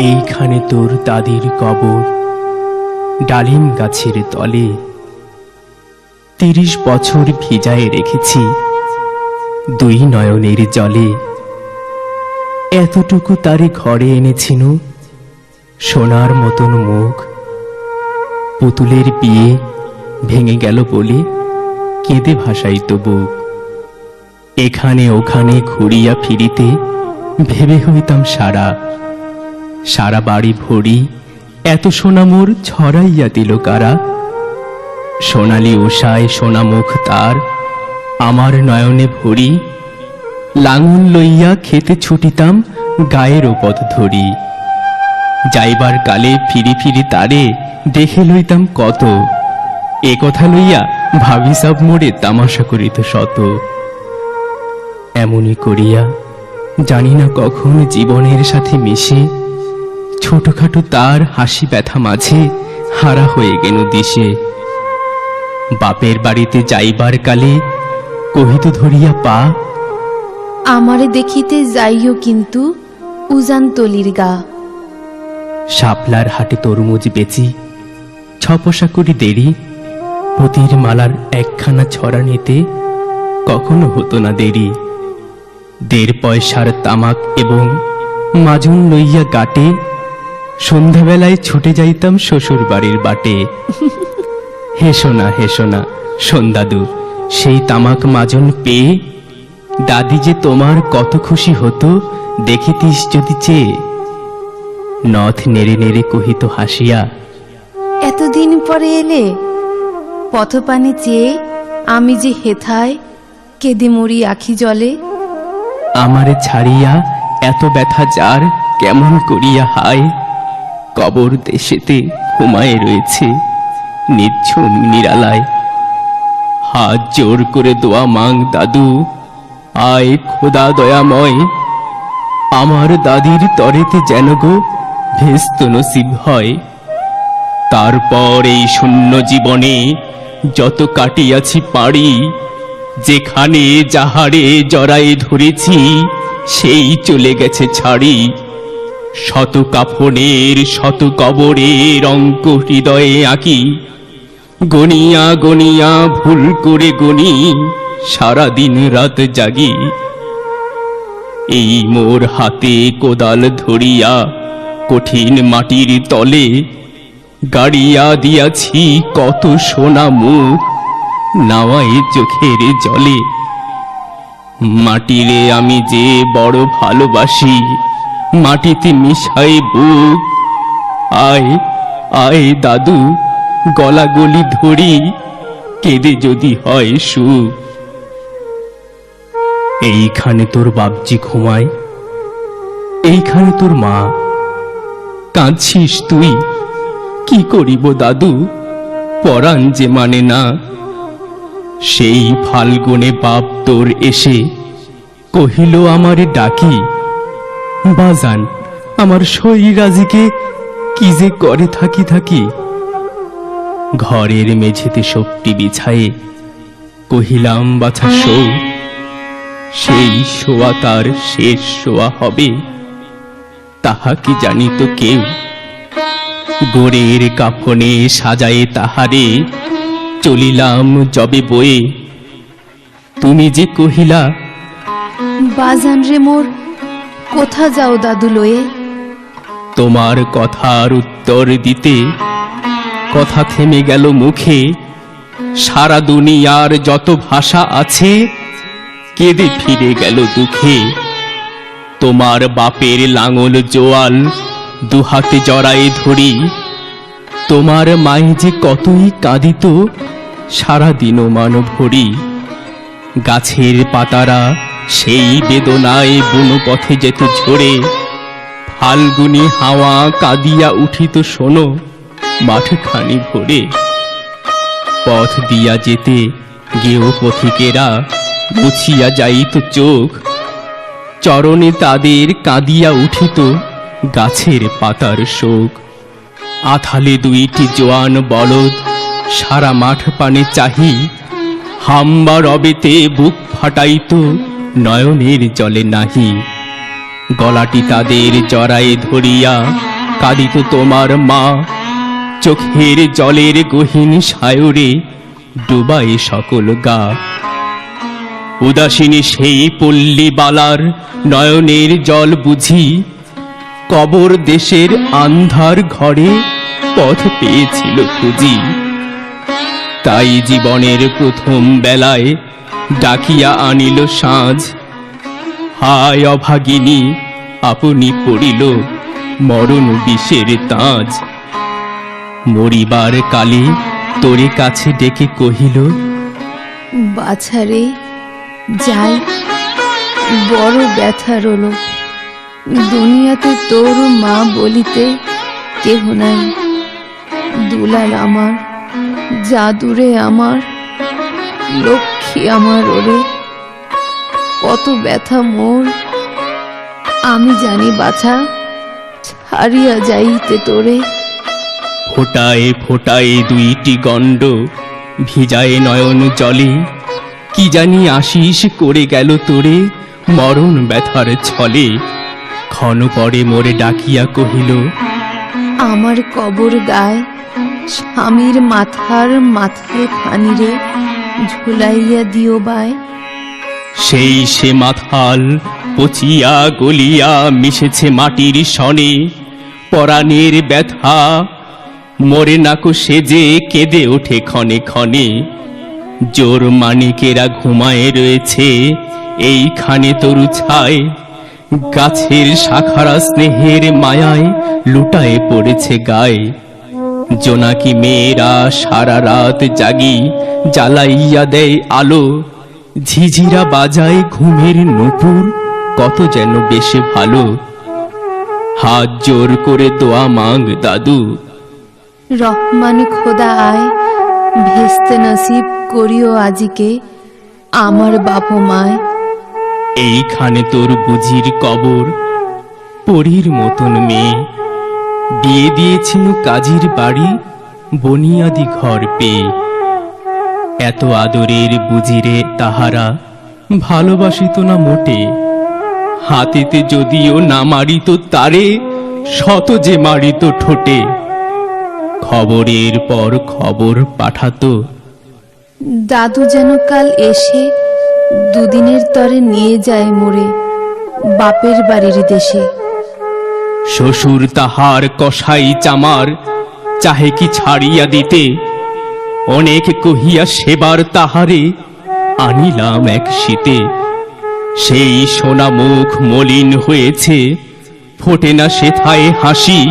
এইখানে তোর দাদির কবর, ডালিম গাছের তলে। 30 বছর ভিজায় রেখেছি দুই নয়নের জলে। এতটুকু তারে ঘরে এনেছিনু, সোনার মতন মুখ। পুতুলের বিয়ে ভেঙে গেল বলে কেঁদে ভাসাইত বুক। এখানে ওখানে ঘুরিয়া ফিরিতে ভেবে হইতাম সারা। সারা বাড়ি ভরি এত সোনা মোর ছড়াইয়া দিল কারা। সোনালি উষায় সোনা মুখ তার, আমার নয়নে ভরি। লাঙল লইয়া খেতে ছুটিতাম গায়ের পথ ধরি। যাইবার কালে ফিরি ফিরি তারে দেখে লইতাম কত। এ কথা লইয়া ভাবি সব মোড়ে তামাশা করিত শত। এমনি করিয়া জানি না কখন জীবনের সাথে মিশে ছোটখাটো তার হাসি ব্যথা মাঝে হারা হয়ে গেল দিশে। বাপের বাড়িতে যাইবার কালে কহিত ধরিয়া পা, আমারে দেখিতে যাইও কিন্তু উজান তলির গা। শাপলার হাটে তরমুজ বেচি 6 পয়সা করি দেরি। পুতির মালার একখানা ছড়া নিতে কখনো হতো না দেরি। 1.5 পয়সার তামাক এবং মাজুন লইয়া গাটে সন্ধ্যাবেলায় ছুটে যাইতাম শ্বশুর বাড়ির বাটে। হেসো না সন্ধ্যাদু, সেই তামাক মাজন পেয়ে দাদি যে তোমার কত খুশি হতো দেখিতিস যদি চেয়ে। নথ নেড়ে নেড়ে কহিত হাসিয়া, এতদিন পরে এলে, পথপানে চেয়ে আমি যে হেথায় কেঁদে মরি আখি জলে। আমারে ছাড়িয়া এত ব্যথা যার কেমন করিয়া হায়। কবর দেশেতে ঘুমায়ে রয়েছে নির্ঝুম নিরালায়। হাত জোর করে দোয়া মাং দাদু, আয় খোদা দয়াময়। আমার দাদির তরেতে যেন গো ভেস্ত নসিব হয়। তারপর এই শূন্য জীবনে যত কাটিয়াছি পাড়ি, যেখানে যাহারে জড়াই ধরেছি সেই চলে গেছে ছাড়ি। শত কাফনের শত কবরের অঙ্ক হৃদয়ে আঁকি। গনিয়া গনিয়া ভুল করে গনি, সারাদিন রাত জাগি। এই মোর হাতে কোদাল ধরিয়া কঠিন মাটির তলে গাড়িয়া দিয়াছি কত সোনা মুখ নাওয়াই চোখের জলে। মাটিরে আমি যে বড় ভালোবাসি, মাটিতে মিশাই বুক। আয় আয় দাদু, গলাগলি ধরি কেঁদে যদি হয় সুখ। এইখানে তোর বাপজি ঘুমায়, এইখানে তোর মা। কাঁদছিস তুই, কি করিব দাদু, পরাণ যে মানে না। সেই ফাল্গুনে বাপ তোর এসে কহিল আমারে ডাকি, বাজান আমার শরীরাজিকে কি যে করে থাকি থাকি। ঘরের মেঝেতে শোকটি বিছায়ে কহিলাম বাছা শো। সেই শোয়া তার শেষ শোয়া হবে তাহা কি জানিত কেউ। গোরের কাফনে সাজায়ে তাহারে চলিলাম যবে বয়ে। তুমি যে কহিলা, বাজান রে মোর, কোথা যাও দাদু লয়ে। তোমার কথার উত্তর দিতে কথা থেমে গেল মুখে। সারা দুনিয়ার যত ভাষা আছে কেঁদে ফিরে গেল দুঃখে। তোমার বাপের লাঙল জোয়াল দুহাতে জড়ায়ে ধরি। তোমার মাই যে কতই কাঁদিত সারাদিনও মান ভরি। গাছের পাতারা সেই বেদনায় বুনো পথে যেত ঝরে। ফাল্গুনি হাওয়া কাঁদিয়া উঠিত শোনো মাঠখানি ভরে। পথ দিয়া যেতে গেও পথিকেরা মুছিয়া যাইত চোখ। চরণে তাদের কাঁদিয়া উঠিত গাছের পাতার শোক। আথালে 2টি জোয়ান বলদ সারা মাঠ পানে চাহি। হাম্বা রবেতে বুক ফাটাইত নয়নের জলে নাহি। গলাটি তাদের জড়ায়ে ধরিয়া কাঁদিত তোমার মা, চোখের জলের গহীন সায়রে ডুবায় সকল গা। উদাসীনী সেই পল্লী বালার নয়নের জল বুঝি কবর দেশের আন্ধার ঘরে পথ পেয়েছিল খুঁজি। তাই জীবনের প্রথম বেলায় ডাকিয়া আনিল সাঁঝ, হায় অভাগিনী আপনি পড়িল মরণ বিষের তাজ। মরিবার কালে তোরে কাছে ডেকে কহিল, বাছারে যাই, বড় ব্যথা রলো, দুনিয়াতে তোর মা বলিতে কেহ নাই। দুলাল আমার, জাদুরে আমার, লক্ষ্মী আমার ওরে, কত ব্যথা মোর। আমি জানি বাছা, ছাড়িয়া যাইতে তোরে। ফোটায় ফোটায় দুইটি গণ্ড ভিজায় নয়ন জলে, কি জানি আশিস করে গেল তোরে মরণ ব্যথার ছলে। ক্ষণ পরে মোরে ডাকিয়া কহিল, আমার কবর গায় স্বামীর মাথার মাথায় খানিরে ঝুলাইয়া দিও বায়। সেই সে মাথাল পচিয়া গলিয়া মিশেছে মাটির সনে, পরাণের ব্যথা মরে নাকো সেজে কেঁদে ওঠে ক্ষণে ক্ষণে। জোর মানিকেরা ঘুমায় রয়েছে এইখানে তরু ছায়, গাছের শাখারা স্নেহের মায়ায় লুটায় পড়েছে গায়ে। জোনাকি মেয়েরা সারা রাত জাগি জ্বালাইয়া দেয় আলো, ঝিঝিরা বাজায় ঘুমের নূপুর কত যেন বেশে ভালো। হাত জোর করে দোয়া মাং দাদু, রহমান খোদা আয়, ভেস্তে নসিব করিও আজিকে আমার বাপ মায়। এইখানে তোর বুঝির কবর, পরীর মতন মেয়ে, বিয়ে দিয়েছিল কাজীর বাড়ি বনিয়াদি ঘর পেয়ে। এত আদরের বুঝিরে তাহারা ভালোবাসিত না মোটে, হাতেতে যদিও না মারিত তারে শত যে মারিত ঠোঁটে। খবরের পর খবর পাঠাতো, দাদু যেন কাল এসে দুদিনের তরে নিয়ে যায় মোরে বাপের বাড়ির দেশে। শ্বশুর তাহার কসাই চামার চাহে কি ছাড়িয়া দিতে, অনেক কহিয়া সেবার তাহারে আনিলাম এক শীতে। সেই সোনা মুখ মলিন হয়েছে, ফোটে না সেথায় হাসি,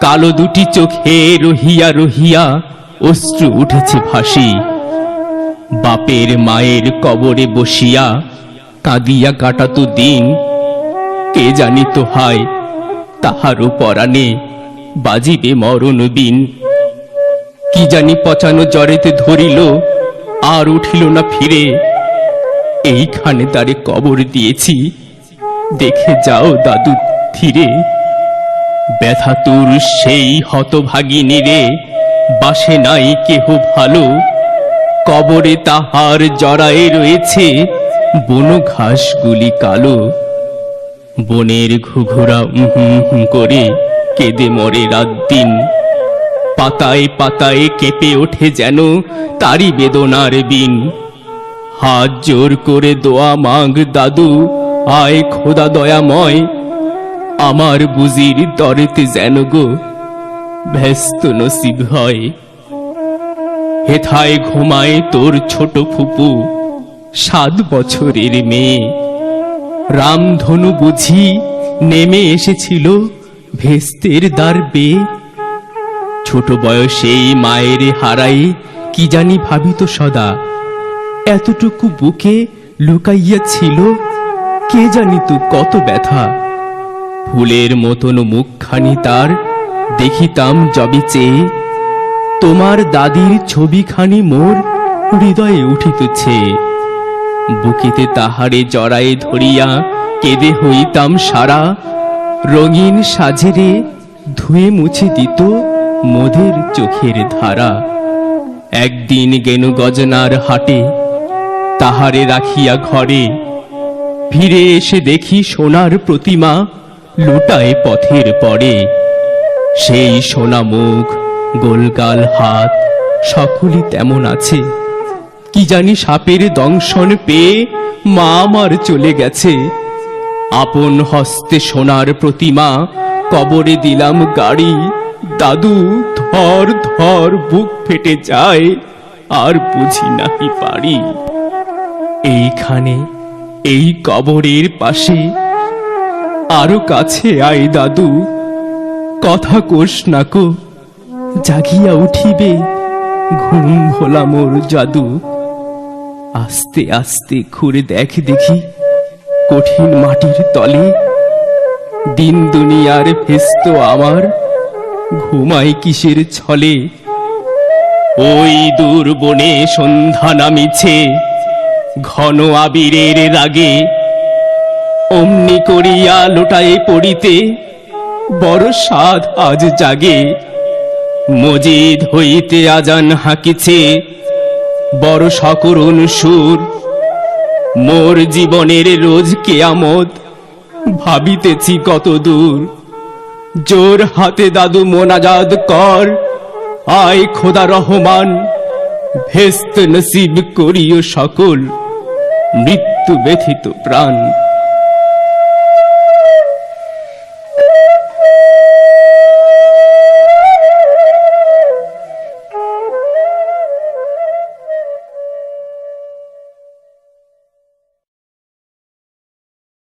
কালো দুটি চোখে রহিয়া রহিয়া অশ্রু উঠেছে ভাসি। বাপের মায়ের কবরে বসিয়া কাঁদিয়া কাটাতো দিন, কে জানিত হায় তাহারও পরাণে বাজিবে মরণ বিন। কি জানি পচানো জ্বরেতে ধরিল, আর উঠিল না ফিরে। এইখানে তারে কবর দিয়েছি, দেখে যাও দাদু ধীরে। ব্যথাতুর সেই হতভাগিনী রে বাসে নাই কেহ ভালো, কবরে তাহার জড়ায়ে রয়েছে বন ঘাসগুলি কালো। বনের ঘুঘুরা করে কেঁদে মরে রাত দিন, পাতায় পাতায় কেঁপে ওঠে যেন তারি বেদনার বিন। হাত জোর করে দোয়া মাগ দাদু, আয় খোদা দয়াময়, আমার বুঝির তরেতে যেন গো ব্যস্ত নসিব হয়। হেথায় ঘুমায় তোর ছোট ফুপু 7 বছরের মেয়ে, রামধনু বুঝি নেমে এসেছিল ভেস্তের দ্বার বেয়ে। ছোট বয়সেই মায়ের হারাই কি জানি ভাবিত সদা, এতটুকু বুকে লুকাইয়া ছিল কে জানিত কত ব্যথা। ফুলের মতন মুখখানি তার দেখিতাম যবে চেয়ে, তোমার দাদির ছবিখানি মোর হৃদয়ে উঠিতেছে। বুকেতে তাহারে জড়ায়ে ধরিয়া কেঁদে হইতাম সারা, রঙিন সাজেরে ধুয়ে মুছে দিত মোদের চোখের ধারা। একদিন গেনু গজনার হাটে, তাহারে রাখিয়া ঘরে, ফিরে এসে দেখি সোনার প্রতিমা লুটায় পথের পরে। সেই সোনা মুখ, গোলগাল হাত, সকলই তেমন আছে। কি জানি সাপের দংশন পেয়ে মা আমার চলে গেছে। আপন হস্তে সোনার প্রতিমা কবরে দিলাম গাড়ি। দাদু, ধর ধর, বুক ফেটে যায়, আর বুঝি নাহি পারি। এইখানে, এই কবরের পাশে, আরো কাছে আয় দাদু, কথা কোষ নাকো, জাগিয়া উঠিবে ঘুম ভোলা মোর জাদু। আস্তে আস্তে ঘুরে দেখি কঠিন মাটির তলে দিন দুনিয়ার ভেস্ত আমার ঘুমায় কিসের ছলে। ওই দূর বনে সন্ধ্যা নামিছে ঘন আবিরের রাগে। অমনি করিয়া লোটায় পড়িতে বড় সাধ আজ জাগে। মজিদ হইতে আজান হাঁকিছে বড় সকরুণ সুর। মোর জীবনের রোজ কেয়ামত ভাবিতেছি কত দূর। জোর হাতে দাদু মোনাজাত কর, আয় খোদা রহমান, ভেস্ত নসিব করিও সকল মৃত্যু ব্যথিত প্রাণ।